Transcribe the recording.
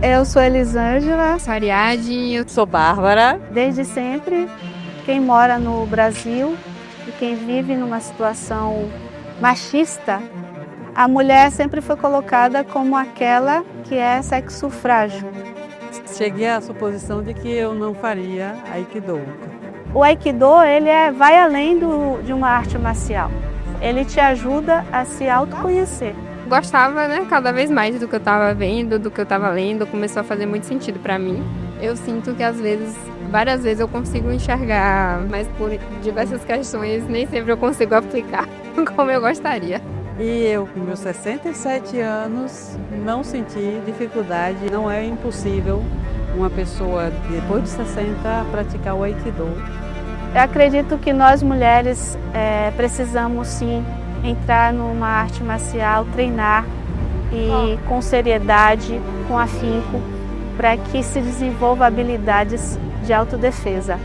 Eu sou Elisângela. Sou Ariadne. Eu sou Bárbara. Desde sempre, quem mora no Brasil e quem vive numa situação machista, a mulher sempre foi colocada como aquela que é sexo frágil. Cheguei à suposição de que eu não faria Aikido. O Aikido, ele vai além de uma arte marcial. Ele te ajuda a se autoconhecer. Gostava, cada vez mais do que eu estava vendo, do que eu estava lendo, começou a fazer muito sentido para mim. Eu sinto que várias vezes eu consigo enxergar, mas por diversas questões nem sempre eu consigo aplicar como eu gostaria. E eu, com meus 67 anos, não senti dificuldade. Não é impossível uma pessoa, depois de 60, praticar o Aikido. Eu acredito que nós mulheres precisamos sim entrar numa arte marcial, treinar e com seriedade, com afinco, para que se desenvolva habilidades de autodefesa.